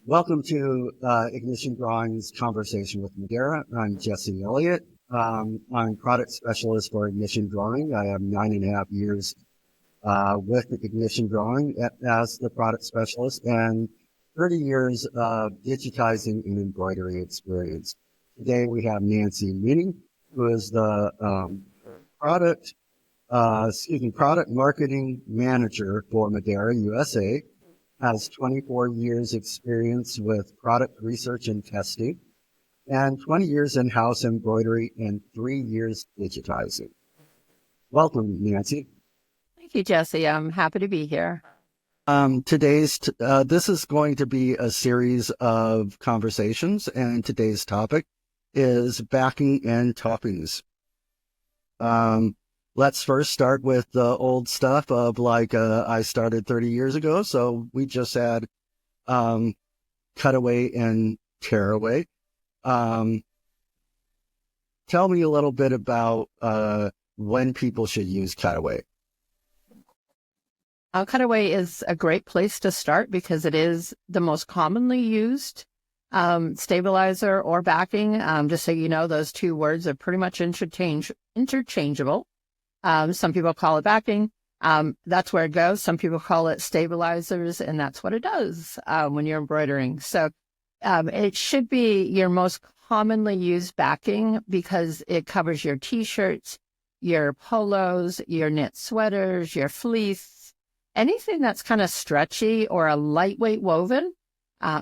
Welcome to Ignition Drawings Conversation with Madeira. I'm Jesse Elliott. I'm product specialist for Ignition Drawing. I have 9.5 years with Ignition Drawing as the product specialist and 30 years of digitizing and embroidery experience. Today we have Nancy Meany, who is the product marketing manager for Madeira USA. Has 24 years experience with product research and testing, and 20 years in-house embroidery and 3 years digitizing. Welcome, Nancy. Thank you, Jesse. I'm happy to be here. This is going to be a series of conversations, and today's topic is backing and toppings. Let's first start with the old stuff of I started 30 years ago. So we just had cutaway and tearaway. Tell me a little bit about when people should use cutaway. Cutaway is a great place to start because it is the most commonly used stabilizer or backing. Just so you know, those two words are pretty much interchangeable. Some people call it backing. That's where it goes. Some people call it stabilizers, and that's what it does when you're embroidering. So it should be your most commonly used backing because it covers your T-shirts, your polos, your knit sweaters, your fleece, anything that's kind of stretchy or a lightweight woven.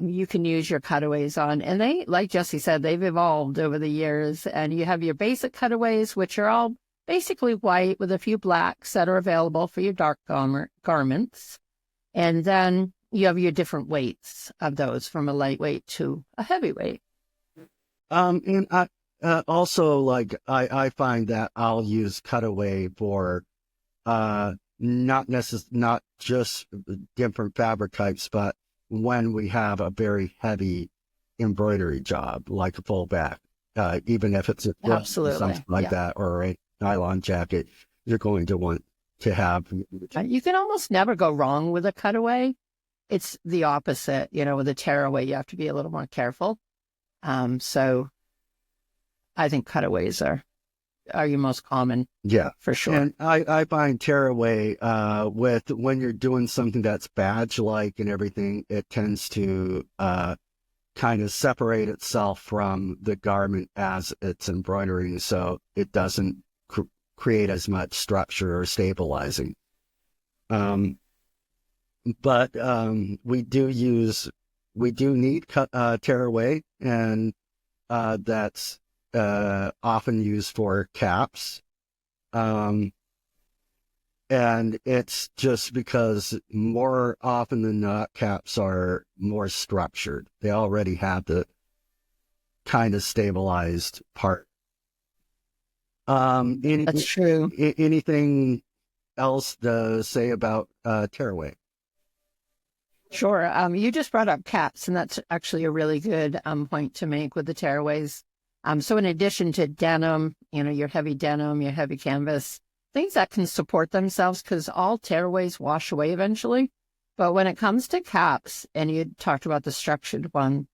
You can use your cutaways on. And they, like Jesse said, they've evolved over the years. And you have your basic cutaways, which are all basically white with a few blacks that are available for your dark garments. And then you have your different weights of those from a lightweight to a heavyweight. And I find that I'll use cutaway for not just different fabric types, but when we have a very heavy embroidery job, like a full back, even if it's something like that, or a nylon jacket, you're going to want to have. You can almost never go wrong with a cutaway. It's the opposite, with a tearaway, you have to be a little more careful. So I think cutaways are your most common. Yeah, for sure. And I find tearaway when you're doing something that's badge-like and everything, it tends to kind of separate itself from the garment as it's embroidering, so it doesn't create as much structure or stabilizing. But we do need tearaway, and that's often used for caps. And it's just because more often than not, caps are more structured. They already have the kind of stabilized part. That's true. Anything else to say about tearaway? Sure. You just brought up caps, and that's actually a really good point to make with the tearaways. So in addition to denim, your heavy denim, your heavy canvas, things that can support themselves, because all tearaways wash away eventually. But when it comes to caps, and you talked about the structured one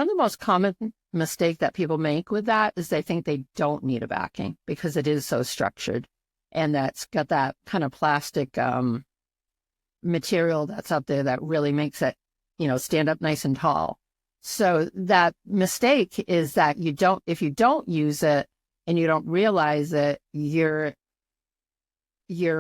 of the most common mistake that people make with that is they think they don't need a backing because it is so structured, and that's got that kind of plastic material that's up there that really makes it, stand up nice and tall. So that mistake is that if you don't use it and you don't realize it, your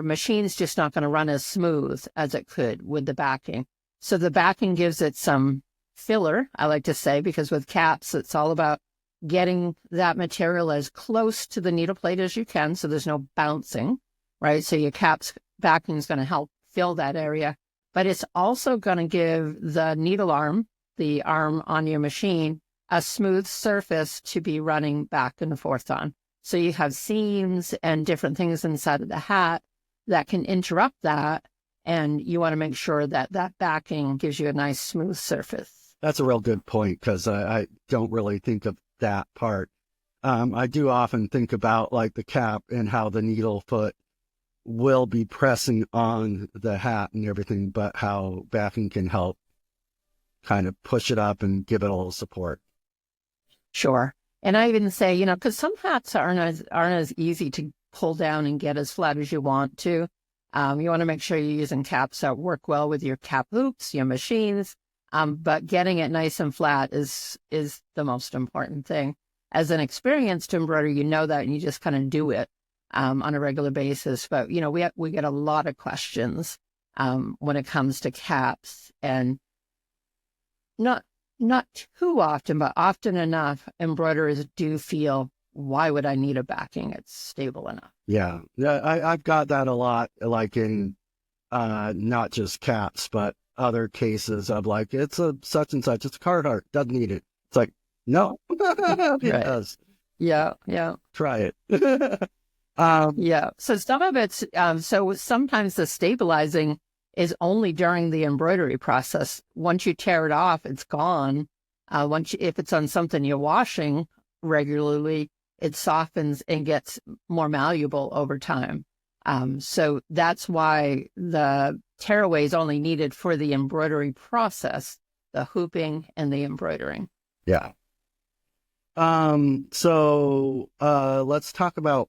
machine's just not going to run as smooth as it could with the backing. So the backing gives it some filler, I like to say, because with caps, it's all about getting that material as close to the needle plate as you can, so there's no bouncing, right? So your cap's backing is going to help fill that area, but it's also going to give the needle arm, the arm on your machine, a smooth surface to be running back and forth on. So you have seams and different things inside of the hat that can interrupt that, and you want to make sure that that backing gives you a nice smooth surface. That's a real good point, because I don't really think of that part. I do often think about the cap and how the needle foot will be pressing on the hat and everything, but how backing can help kind of push it up and give it a little support. Sure. And I even say, because some hats aren't as easy to pull down and get as flat as you want to. You want to make sure you're using caps that work well with your cap hoops, your machines. But getting it nice and flat is the most important thing. As an experienced embroiderer, you know that, and you just kind of do it on a regular basis. But we get a lot of questions when it comes to caps, and not too often, but often enough, embroiderers do feel, why would I need a backing? It's stable enough. Yeah. I've got that a lot, like in not just caps, but other cases of like, it's a such and such, it's a Carhartt, doesn't need it. It's like, no, it does. Yeah. Try it. Yeah. So some of it's, so sometimes the stabilizing is only during the embroidery process. Once you tear it off, it's gone. If it's on something you're washing regularly, it softens and gets more malleable over time. So that's why the tearaway is only needed for the embroidery process, the hooping and the embroidering. Yeah. So let's talk about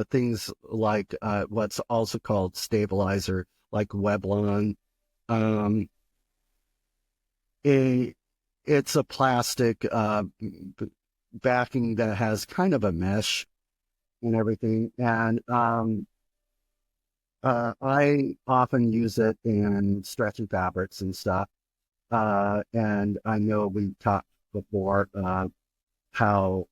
things like what's also called stabilizer, like Weblon. It's a plastic backing that has kind of a mesh and everything. And I often use it in stretchy fabrics and stuff. And I know we talked before how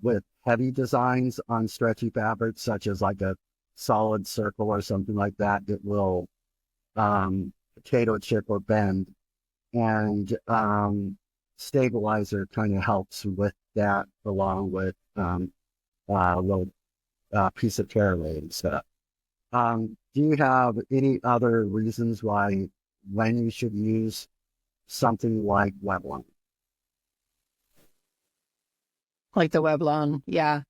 with heavy designs on stretchy fabrics, such as like a solid circle or something like that, it will potato chip or bend. And stabilizer kind of helps with that, along with a little piece of tearaway and stuff. Do you have any other reasons why when you should use something like Weblon? Like the Weblon, yeah.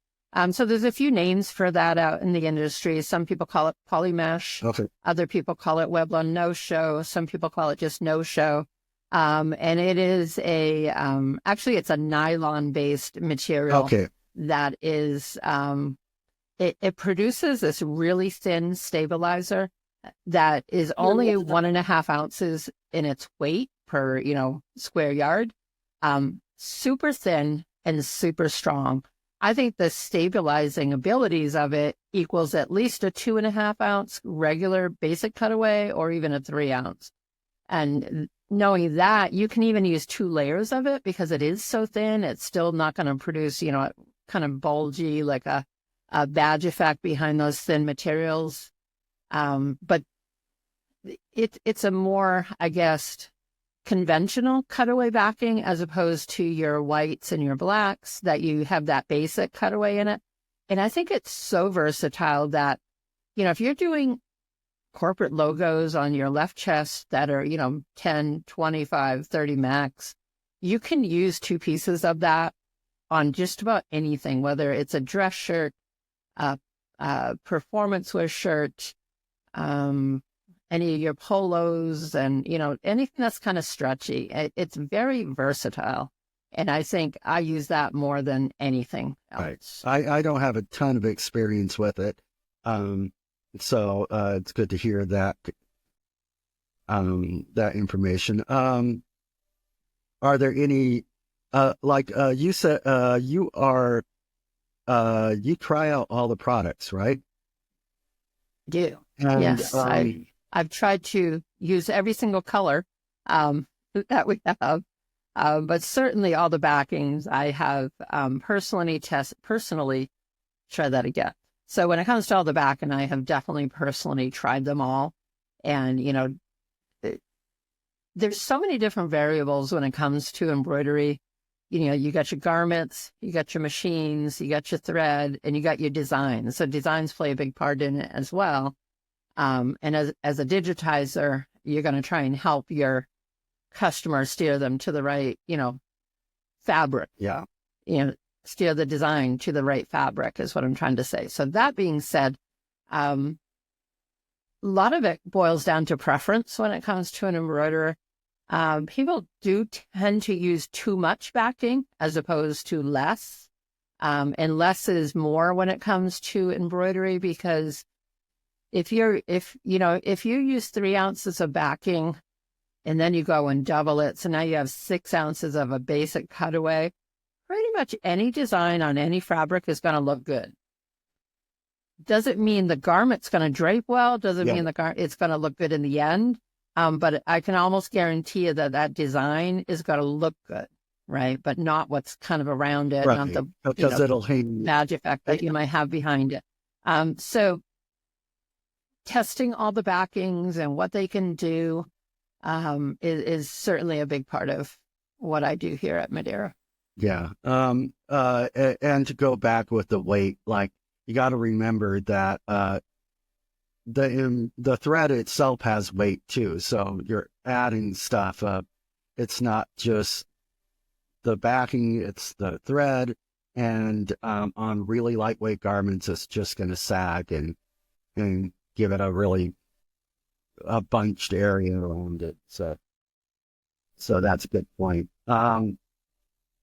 So there's a few names for that out in the industry. Some people call it polymesh. Okay. Other people call it Weblon no-show. Some people call it just no-show. And it is actually it's a nylon-based material. Okay. That is, it produces this really thin stabilizer that is only 1.5 ounces in its weight per, square yard. Super thin and super strong. I think the stabilizing abilities of it equals at least a 2.5 ounce regular basic cutaway, or even a 3 ounce. And knowing that, you can even use 2 layers of it because it is so thin. It's still not going to produce, kind of bulgy, like a badge effect behind those thin materials. But it's a more, I guess, conventional cutaway backing as opposed to your whites and your blacks, that you have that basic cutaway in it. And I think it's so versatile that, if you're doing corporate logos on your left chest that are, 10, 25, 30 max, you can use 2 pieces of that on just about anything, whether it's a dress shirt, performance wear shirt, any of your polos, and, anything that's kind of stretchy. It's very versatile. And I think I use that more than anything else. Right. I don't have a ton of experience with it. So it's good to hear that that information. Are there any you said you try out all the products, right? Do. And, yes. I've tried to use every single color that we have, but certainly all the backings I have personally tried that again. So when it comes to all the backing, I have definitely personally tried them all. And, there's so many different variables when it comes to embroidery. You got your garments, you got your machines, you got your thread, and you got your designs. So designs play a big part in it as well. And as a digitizer, you're going to try and help your customer steer them to the right, fabric. Yeah. Steer the design to the right fabric is what I'm trying to say. So that being said, a lot of it boils down to preference when it comes to an embroiderer. People do tend to use too much backing as opposed to less. And less is more when it comes to embroidery, because if you use 3 ounces of backing and then you go and double it, so now you have 6 ounces of a basic cutaway, pretty much any design on any fabric is going to look good. Doesn't mean the garment's going to drape well, doesn't mean it's going to look good in the end. But I can almost guarantee you that design is going to look good, right? But not what's kind of around it, right. not Because it'll hang magic effect that you might have behind it. So testing all the backings and what they can do is certainly a big part of what I do here at Madeira. Yeah. And to go back with the weight, like you got to remember that the thread itself has weight too. So you're adding stuff up. It's not just the backing, it's the thread. And on really lightweight garments, it's just going to sag and give it a bunched area around it. So that's a good point.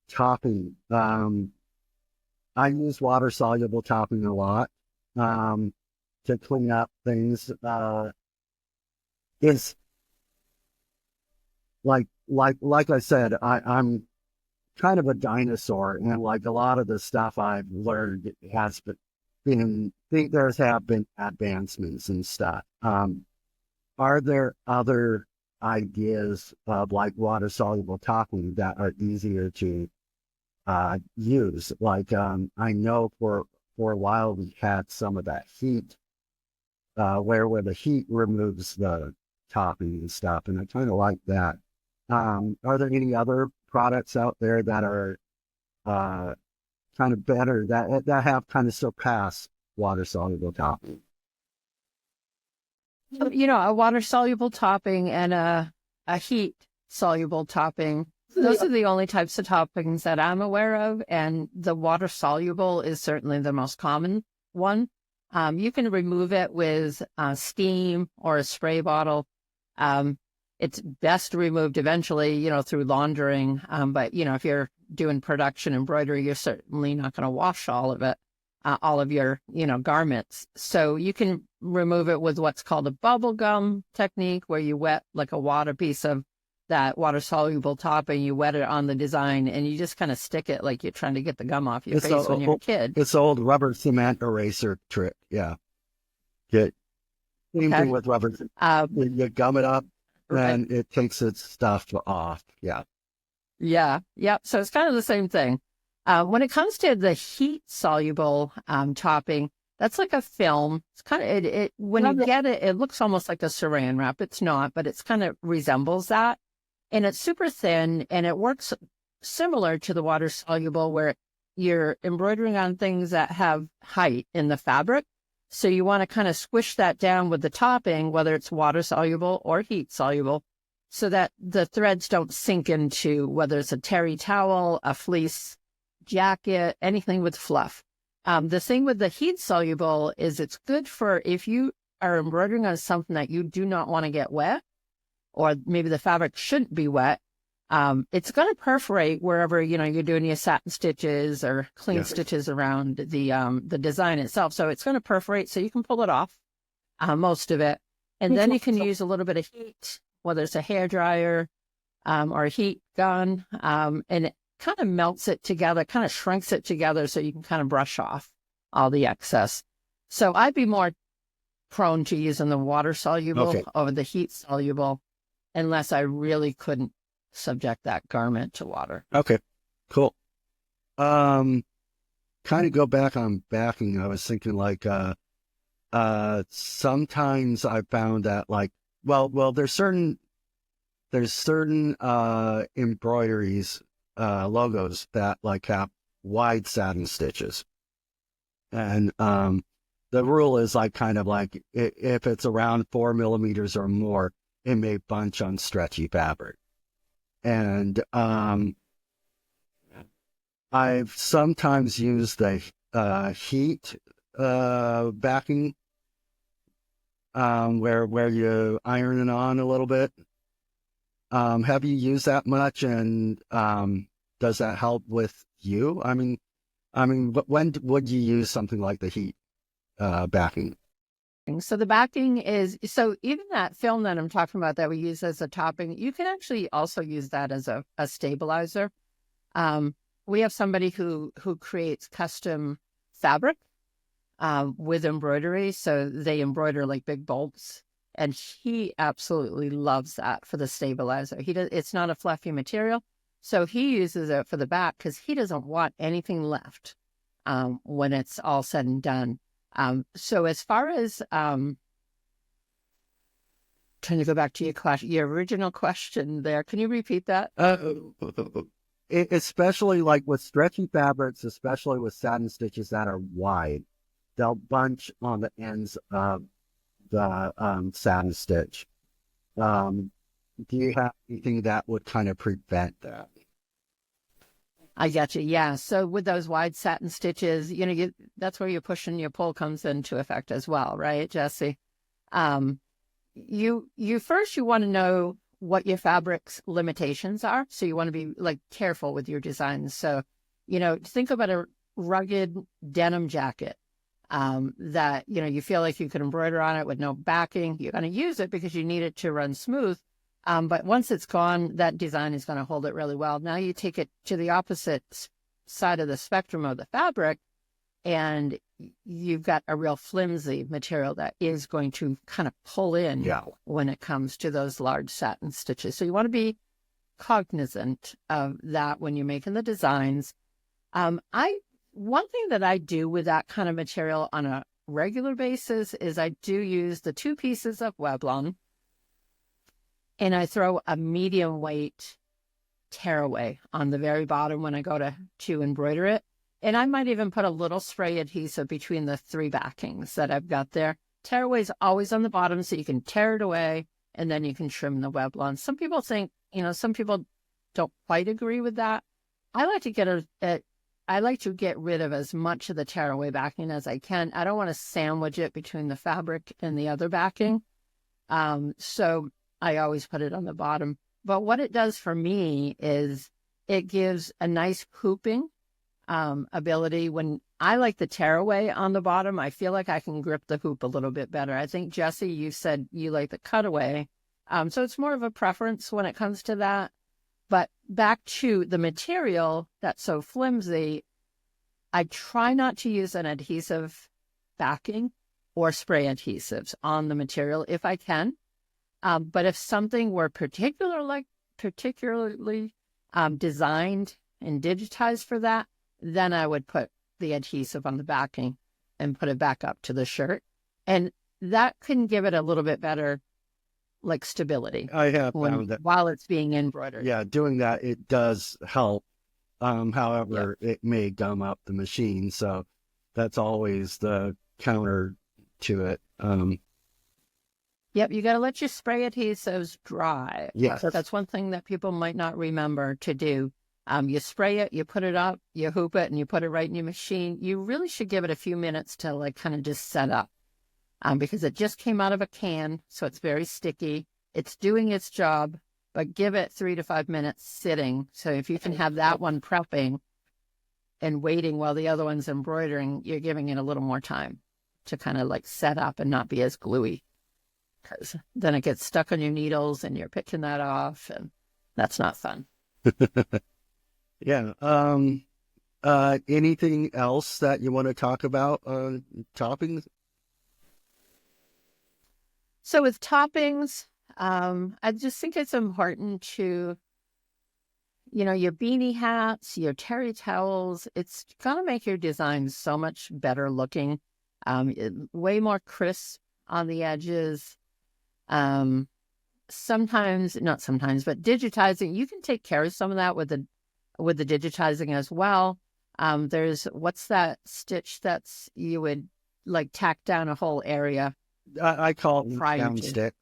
Topping. I use water soluble topping a lot to clean up things. Is like I said, I'm kind of a dinosaur, and like a lot of the stuff I've learned has been there have been advancements and stuff. Are there other ideas of like water soluble topping that are easier to use? Like I know for a while we had some of that heat where the heat removes the topping and stuff, and I kind of like that. Are there any other products out there that are kind of better that have kind of surpassed water soluble topping? A water soluble topping and a heat soluble topping. Those are the only types of toppings that I'm aware of, and the water soluble is certainly the most common one. You can remove it with steam or a spray bottle. It's best removed eventually, through laundering. But if you're doing production embroidery, you're certainly not going to wash all of it, all of your, garments. So you can remove it with what's called a bubble gum technique, where you wet like a piece of that water soluble topping, you wet it on the design, and you just kind of stick it like you're trying to get the gum off your face when you're a kid. It's the old rubber cement eraser trick. Yeah. Same thing with rubber. You gum it up, and it takes its stuff off. Yeah. Yeah. So it's kind of the same thing. When it comes to the heat soluble topping, that's like a film. It's kind of when you get it, it looks almost like a saran wrap. It's not, but it's kind of resembles that. And it's super thin, and it works similar to the water soluble, where you're embroidering on things that have height in the fabric. So you want to kind of squish that down with the topping, whether it's water soluble or heat soluble, so that the threads don't sink into, whether it's a terry towel, a fleece jacket, anything with fluff. The thing with the heat soluble is it's good for if you are embroidering on something that you do not want to get wet, or maybe the fabric shouldn't be wet. It's going to perforate wherever, you're doing your satin stitches or clean stitches around the design itself. So it's going to perforate, so you can pull it off, most of it. And then you can use a little bit of heat, whether it's a hair dryer or a heat gun, and it kind of melts it together, kind of shrinks it together, so you can kind of brush off all the excess. So I'd be more prone to using the water soluble over the heat soluble, unless I really couldn't subject that garment to water. Okay, cool. Kind of go back on backing. I was thinking like, sometimes I found that like, well, there's certain embroideries, logos that like have wide satin stitches. And, the rule is like kind of like if it's around 4 millimeters or more, it may bunch on stretchy fabric. And I've sometimes used the heat backing, where you iron it on a little bit, Have you used that much, and does that help with you? But when would you use something like the heat backing? So the backing is, so even that film that I'm talking about that we use as a topping, you can actually also use that as a stabilizer. We have somebody who creates custom fabric with embroidery. So they embroider like big bolts, and he absolutely loves that for the stabilizer. It's not a fluffy material, so he uses it for the back because he doesn't want anything left when it's all said and done. So as far as trying to go back to your original question there, can you repeat that? Especially like with stretchy fabrics, especially with satin stitches that are wide, they'll bunch on the ends of the satin stitch. Do you have anything that would kind of prevent that? I get you. Yeah. So with those wide satin stitches, that's where your push and your pull comes into effect as well, right, Jesse? You first, you want to know what your fabric's limitations are. So you want to be like careful with your designs. So, think about a rugged denim jacket that, you feel like you could embroider on it with no backing. You're going to use it because you need it to run smooth. But once it's gone, that design is going to hold it really well. Now you take it to the opposite side of the spectrum of the fabric, and you've got a real flimsy material that is going to kind of pull in when it comes to those large satin stitches. So you want to be cognizant of that when you're making the designs. One thing that I do with that kind of material on a regular basis is I do use the 2 pieces of Weblon, and I throw a medium weight tearaway on the very bottom when I go to embroider it. And I might even put a little spray adhesive between the 3 backings that I've got there. Tearaway is always on the bottom, so you can tear it away and then you can trim the Weblon. Some people think, some people don't quite agree with that. I like to get rid of as much of the tearaway backing as I can. I don't want to sandwich it between the fabric and the other backing. So I always put it on the bottom. But what it does for me is it gives a nice hooping ability. When I like the tearaway on the bottom, I feel like I can grip the hoop a little bit better. I think, Jesse, you said you like the cutaway. So it's more of a preference when it comes to that. But back to the material that's so flimsy, I try not to use an adhesive backing or spray adhesives on the material if I can. But if something were particularly designed and digitized for that, then I would put the adhesive on the backing and put it back up to the shirt. And that can give it a little bit better, like, stability. I have found that while it's being embroidered. Yeah, doing that, it does help. However, it may gum up the machine. So that's always the counter to it. Yep, you got to let your spray adhesives dry. Yes. So that's one thing that people might not remember to do. You spray it, you put it up, you hoop it, and you put it right in your machine. You really should give it a few minutes to like kind of just set up because it just came out of a can, so it's very sticky. It's doing its job, but give it 3 to 5 minutes sitting. So if you can have that one prepping and waiting while the other one's embroidering, you're giving it a little more time to kind of like set up and not be as gluey. Because then it gets stuck on your needles and you're picking that off, and that's not fun. Yeah. Anything else that you want to talk about on toppings? So with toppings, I just think it's important to, your beanie hats, your terry towels, it's going to make your design so much better looking, way more crisp on the edges. Not sometimes, but digitizing, you can take care of some of that with the digitizing as well. What's that stitch you would like tack down a whole area? I call it knockdown stitch.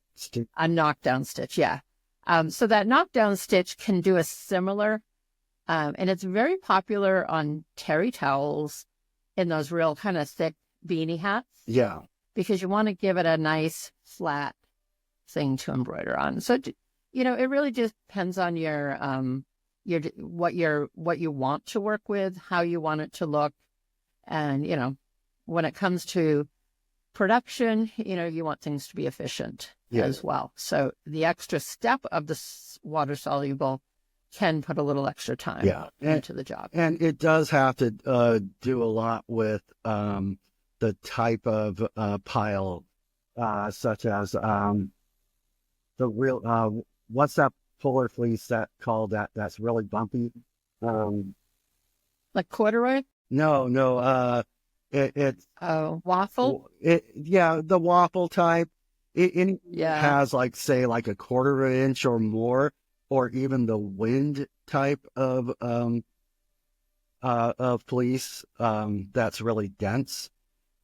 A knockdown stitch, yeah. So that knockdown stitch can do a similar, and it's very popular on terry towels in those real kind of thick beanie hats. Yeah. Because you want to give it a nice flat thing to embroider on. So, it really just depends on what you want to work with, how you want it to look. And, when it comes to production, you want things to be efficient as well. So the extra step of the water soluble can put a little extra time into the job. And it does have to do a lot with the type of pile, such as the real, what's that puller fleece called that's really bumpy? Like corduroy? No, it's waffle? the waffle type. It has say like a quarter of an inch or more, or even the wind type of fleece that's really dense.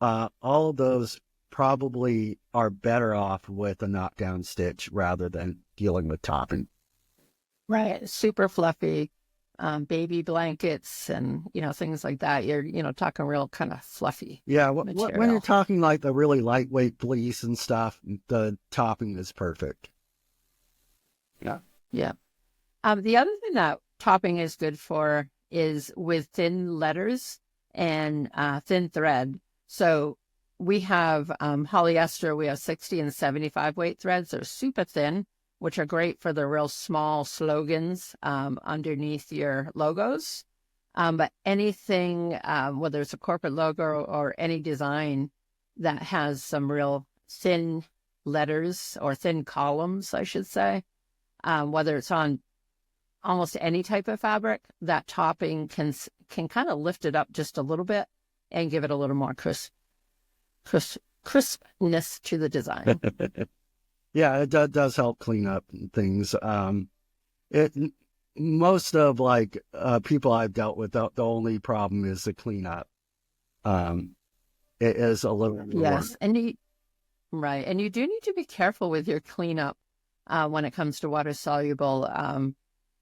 All of those probably are better off with a knockdown stitch rather than dealing with topping. Right, super fluffy. Baby blankets and things like that. You're talking real kind of fluffy. Yeah, when you're talking like the really lightweight fleece and stuff, the topping is perfect. Yeah. The other thing that topping is good for is with thin letters and thin thread. So we have polyester. We have 60 and 75 weight threads. They're super thin, which are great for the real small slogans underneath your logos. But anything, whether it's a corporate logo or any design that has some real thin letters or thin columns, I should say, whether it's on almost any type of fabric, that topping can kind of lift it up just a little bit and give it a little more crispness to the design. Yeah, it does help clean up things. Most of people I've dealt with, the only problem is the cleanup. It is a little more. Yes, and you do need to be careful with your cleanup when it comes to water soluble.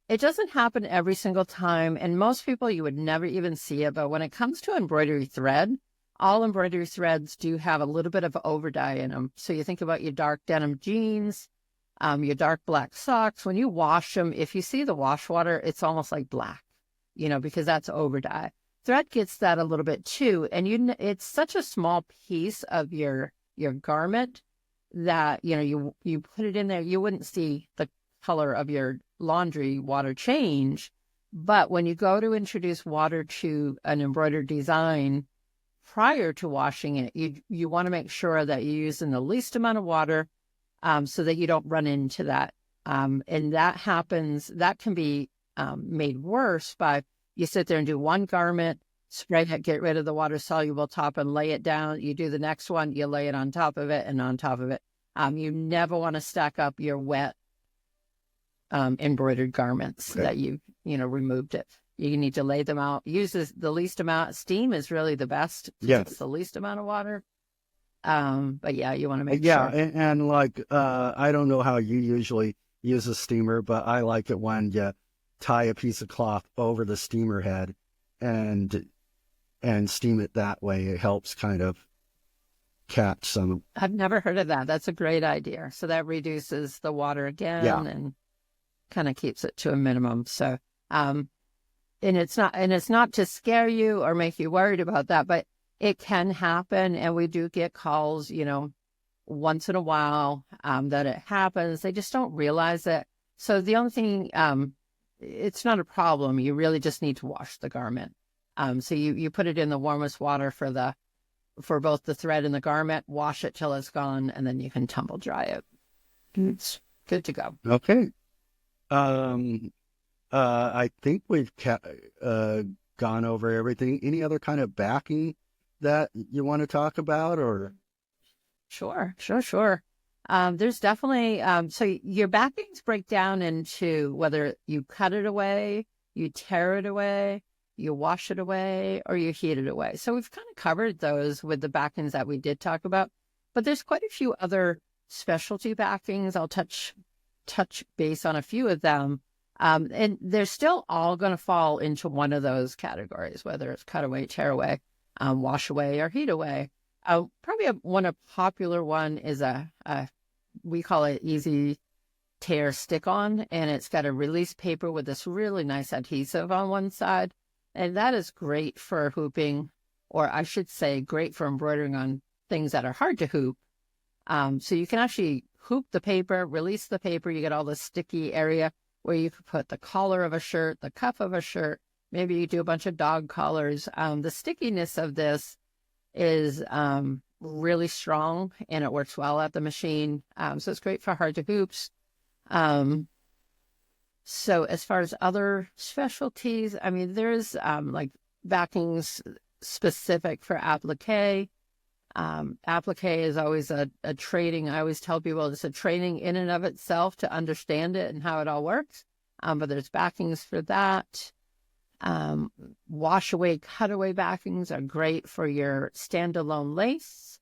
It doesn't happen every single time, and most people you would never even see it. But when it comes to embroidery thread, all embroidery threads do have a little bit of over dye in them. So you think about your dark denim jeans, your dark black socks. When you wash them, if you see the wash water, it's almost like black, because that's over dye. Thread gets that a little bit too, and it's such a small piece of your garment that you put it in there, you wouldn't see the color of your laundry water change. But when you go to introduce water to an embroidered design prior to washing it, you want to make sure that you're using the least amount of water so that you don't run into that. And that can be made worse by you sit there and do one garment, spray it, get rid of the water soluble top and lay it down. You do the next one, you lay it on top of it and on top of it. You never want to stack up your wet embroidered garments that you removed it. You need to lay them out. Use the least amount. Steam is really the best. It's the least amount of water. But yeah, you want to make sure. Yeah, and I don't know how you usually use a steamer, but I like it when you tie a piece of cloth over the steamer head and steam it that way. It helps kind of catch some. I've never heard of that. That's a great idea. So that reduces the water again and kind of keeps it to a minimum. So, and it's not to scare you or make you worried about that, but it can happen. And we do get calls, once in a while, that it happens. They just don't realize it. So the only thing, it's not a problem. You really just need to wash the garment. So you put it in the warmest water for both the thread and the garment, wash it till it's gone, and then you can tumble dry it. It's good to go. Okay. I think we've gone over everything. Any other kind of backing that you want to talk about, or? Sure. There's definitely, so your backings break down into whether you cut it away, you tear it away, you wash it away, or you heat it away. So we've kind of covered those with the backings that we did talk about, but there's quite a few other specialty backings. I'll touch base on a few of them. And they're still all going to fall into one of those categories, whether it's cutaway, tearaway, wash away, or heat away. Probably a popular one is we call it easy tear stick on, and it's got a release paper with this really nice adhesive on one side. And that is great for hooping, or I should say great for embroidering on things that are hard to hoop. So you can actually hoop the paper, release the paper, you get all the sticky area where you could put the collar of a shirt, the cuff of a shirt, maybe you do a bunch of dog collars. The stickiness of this is really strong, and it works well at the machine. So it's great for hard to hoops. So as far as other specialties, I mean, there's like backings specific for applique. Applique is always a training. I always tell people it's a training in and of itself to understand it and how it all works. But there's backings for that. Wash away, cutaway backings are great for your standalone lace.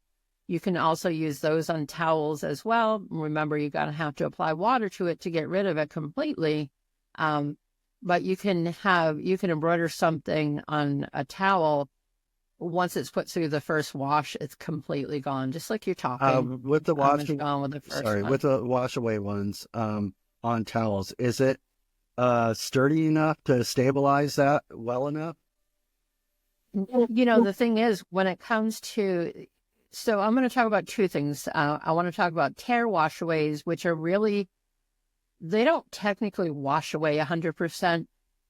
You can also use those on towels as well. Remember, you're going to have to apply water to it to get rid of it completely. But you can embroider something on a towel. Once it's put through the first wash, it's completely gone, just like your topping. With the wash, gone with the first one. with the wash away ones on towels, is it sturdy enough to stabilize that well enough? You know, the thing is, when it comes to, so I'm going to talk about two things. I want to talk about tear washaways, which are really, they don't technically wash away 100%.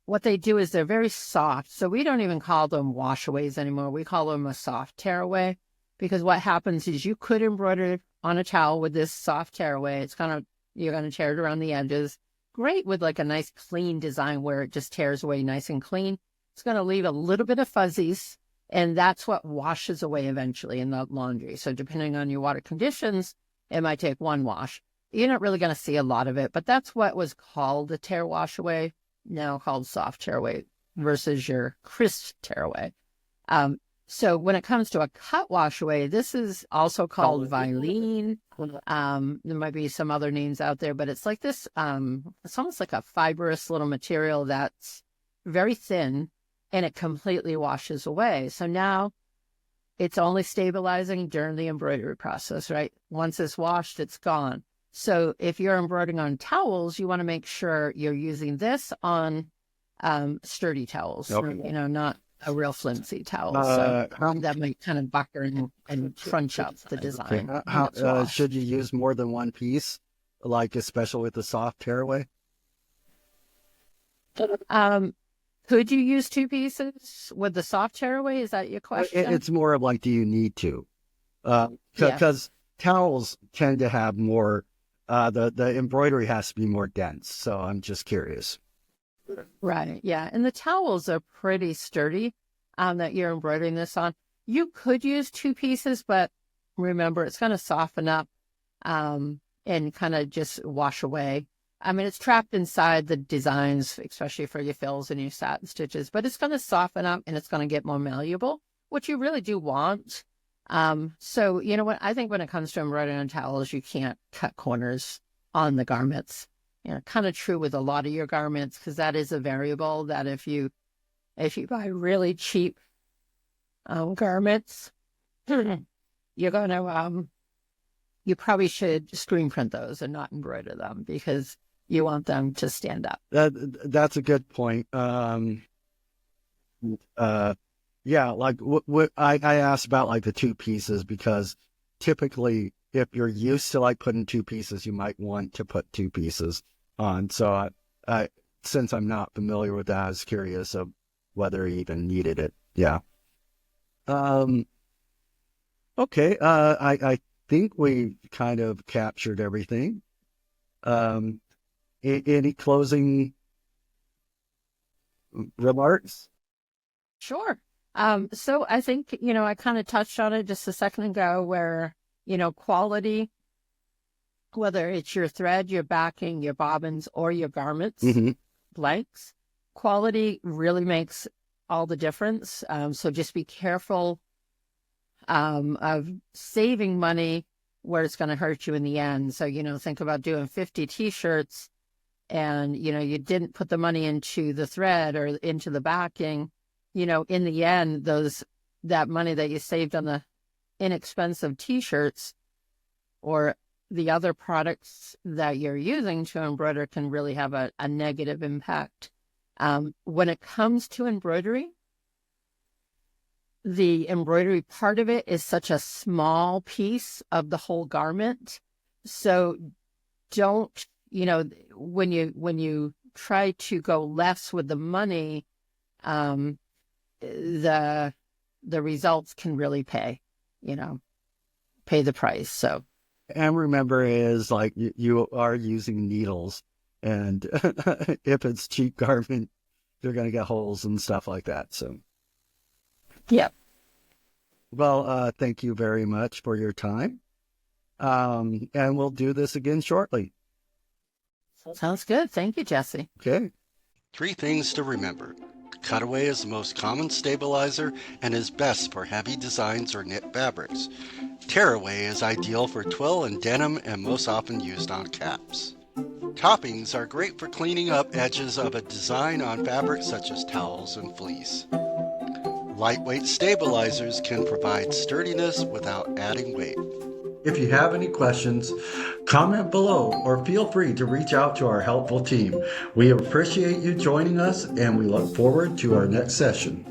What they do is they're very soft. So we don't even call them washaways anymore. We call them a soft tearaway, because what happens is you could embroider on a towel with this soft tearaway. You're going to tear it around the edges. Great with like a nice clean design where it just tears away nice and clean. It's going to leave a little bit of fuzzies, and that's what washes away eventually in the laundry. So depending on your water conditions, it might take one wash. You're not really going to see a lot of it, but that's what was called a tear wash away, now called soft tearaway versus your crisp tearaway. So when it comes to a cut wash away, this is also called Vilene. There might be some other names out there, but it's like this, it's almost like a fibrous little material that's very thin, and it completely washes away. So now it's only stabilizing during the embroidery process, right? Once it's washed, it's gone. So if you're embroidering on towels, you want to make sure you're using this on sturdy towels, Okay. Not a real flimsy towel. So that might kind of bucker and crunch up the design. Okay. Should you use more than one piece, like especially with the soft tearaway? Could you use two pieces with the soft tearaway? Is that your question? It's more of like, do you need to? Because towels tend to have more, the embroidery has to be more dense. So I'm just curious. Right. Yeah. And the towels are pretty sturdy that you're embroidering this on. You could use two pieces, but remember, it's going to soften up and kind of just wash away. I mean, it's trapped inside the designs, especially for your fills and your satin stitches, but it's going to soften up and it's going to get more malleable, which you really do want. So, you know what? I think when it comes to embroidering on towels, you can't cut corners on the garments. Kind of true with a lot of your garments, because that is a variable that if you buy really cheap garments, you're going to, you probably should screen print those and not embroider them, because you want them to stand up. That's a good point. Yeah, like I asked about like the two pieces, because typically if you're used to like putting two pieces, you might want to put two pieces on. So I since I'm not familiar with that, I was curious of whether he even needed it. Yeah. Okay. I think we kind of captured everything. Any closing remarks? Sure. So I think, I kind of touched on it just a second ago where, quality, whether it's your thread, your backing, your bobbins, or your garments, blanks, quality really makes all the difference. So just be careful of saving money where it's going to hurt you in the end. So, think about doing 50 t-shirts and, you didn't put the money into the thread or into the backing. In the end, that money that you saved on the inexpensive t-shirts or the other products that you're using to embroider can really have a negative impact. When it comes to embroidery, the embroidery part of it is such a small piece of the whole garment. So don't, when you try to go less with the money, the results can really pay the price. So, and remember is like you are using needles, and if it's cheap garment, you're going to get holes and stuff like that. So, yeah. Well, thank you very much for your time. And we'll do this again shortly. Sounds good. Thank you, Jesse. Okay. 3 things to remember. Cutaway is the most common stabilizer and is best for heavy designs or knit fabrics. Tearaway is ideal for twill and denim and most often used on caps. Toppings are great for cleaning up edges of a design on fabrics such as towels and fleece. Lightweight stabilizers can provide sturdiness without adding weight. If you have any questions, comment below or feel free to reach out to our helpful team. We appreciate you joining us and we look forward to our next session.